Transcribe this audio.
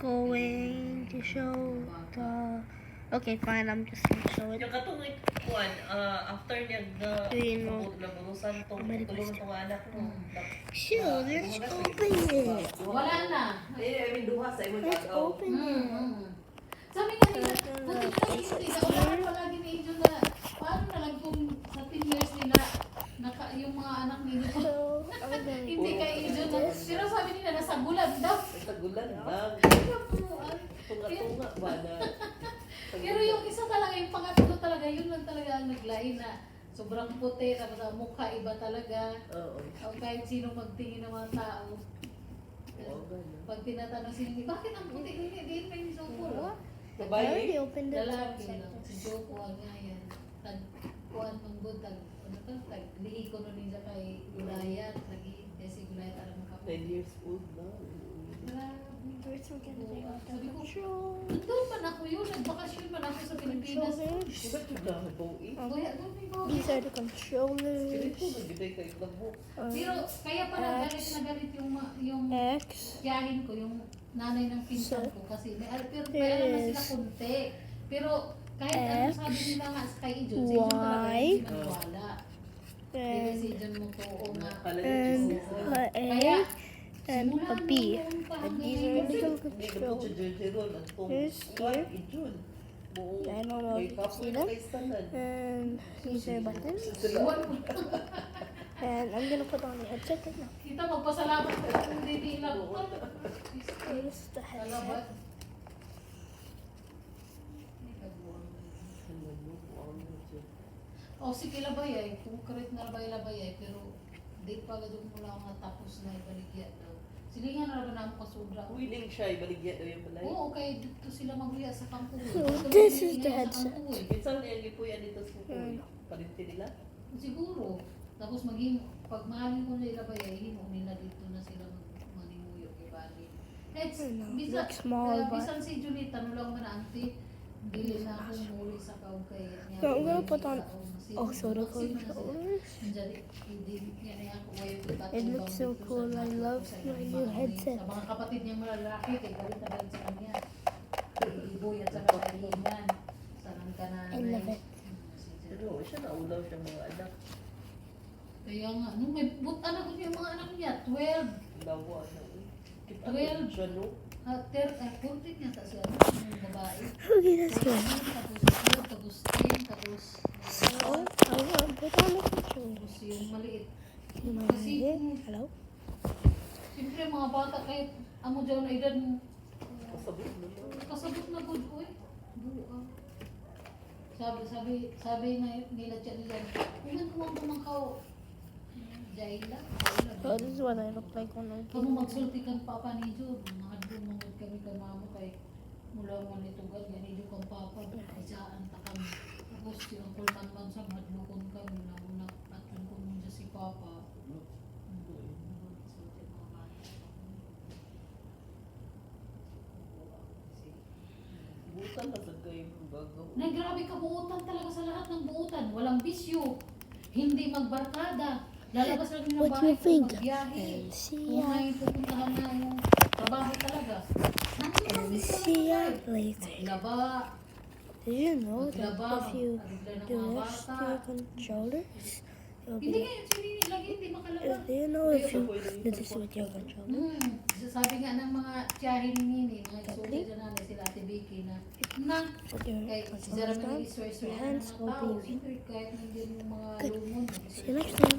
going to show the... Okay, fine. I'm just gonna show it. Yung katong kuan after niya naburusan tong tulungan tong anak mo. Sure, let's open it. Wala na. I mean duha sa imo Let's open it. Sabi nga nila, hindi na ulan palagi ni Angel na paano na lang kung sa 10 years nila yung mga anak nila. So, I'm gonna Hindi kay Angel na. Pero sabi nila nasa gulan daw. sa gulan lang. Tunga-tunga ba na. Pero yung isa talaga, yung pangatlo talaga, yun lang talaga ang naglain na sobrang puti, tapos ang mukha iba talaga. Oo. O kahit sino magtingin ng mga tao. Pag tinatanong sila, bakit ang puti nila? Di pa yung Joko. I already opened it. Lalaki lang. Si Joko ang nga yan. Tagpuan ng butag. Ano to? Lihi ko nun nila kay Gulayat. Lagi, kasi Gulayat alam mo 10 years old na. First, we're gonna take out the Sabi ko, control. nandun man ako yun. Nagbakasyon man ako sa Pilipinas. Controllers. Bakit yung nahabaw eh? Kuya, doon may mga- These are the controllers. Ganito na giday kay labo. Pero kaya pala galit na galit yung X. tiyahin ko, yung nanay ng pinsan ko kasi may pero may alam na sila konti. Pero kahit ano X, sabi nila nga kay Ijon, si Ijon talaga Y, hindi maniwala. Pero si And, Ijon mo to, oo nga. Kala and niya a Kaya, and a B. And these are little hindi na po controls. siya jejeron ang tong Here's kuan here. ijun. I don't know if you can see them. And these are buttons. iwan mo. And I'm gonna put on the headset right now. Kita magpasalamat ko kung hindi lang. Here's the headset. O si Kilabay ay, kukurit na labay-labay ay, pero di pa gadong mula nga tapos na ibaligya daw. Silingan na naman ako kasudra. Willing siya ibaligya daw yung balay. Oo, kaya dito sila magluya sa kampo. So this is the headset. Minsan niya gipuyan dito sa kuy. Parinti nila. Siguro. Tapos maging, pag mahalin ko nila ba himo nila dito na sila manimuyo kay Bali. It's, bisa, looks small, but- bisan si Junita, no lang man auntie, dili na ako muli sa kaong kay niya. So I'm gonna put on also the controllers. It looks so cool. I love my new headset. Sa mga kapatid niyang malalaki, kay galit na galit sa kanya. Kay Iboy at saka kay Iman. Sa nang kananay. I love it. Pero siya naulaw siyang mga anak. Kaya nga, nung may butan ako yung mga anak niya, 12. Lawa na. Kita 12. siya no. 14 niya ta siya, yung babae. Okay, let's go. Tapos 10, tapos So I will put on the controllers. yung maliit. Hello. Siyempre mga bata kahit amo dyan na edad mo, Kasabot na mo. kasabot na good ko eh. Buo Sabi na nila dyan nila, ilan kumangkaw. Jaila. So this is what I look like when I'm Kung magsulti kang papa ni Jo, nakadumangod kami kay mama kay mula mo nito ganyan, ni Jo kang papa, isaan takam. Tapos yung kulman sa madlukon kami na una at yung kumunja si papa. Butan na sa kayo gagaw. Nay, grabe kabuutan talaga sa lahat ng buutan. Walang bisyo. Hindi magbarkada. Lalabas lang ng What do bahay you think? kung magbiyahe. And see Kung ya. may pupuntahan na yung trabaho talaga. And see ya later. Maglaba. Did you know that Maglaba. if you Maglaba ng do mga this to bata. your controllers, you'll Hindi be. nga, sinini lagi, hindi makalaba. Do you know if you do this with your controller? Sabi nga ng mga tiyahin nini, mga isulti dyan na sila Ate Vicky na Put your kay controllers Zara down. Mali Isway-Isway Your ng hands mga will tao. be. Siyempre, kahit nandiyan yung mga Good. lumon. See you next time.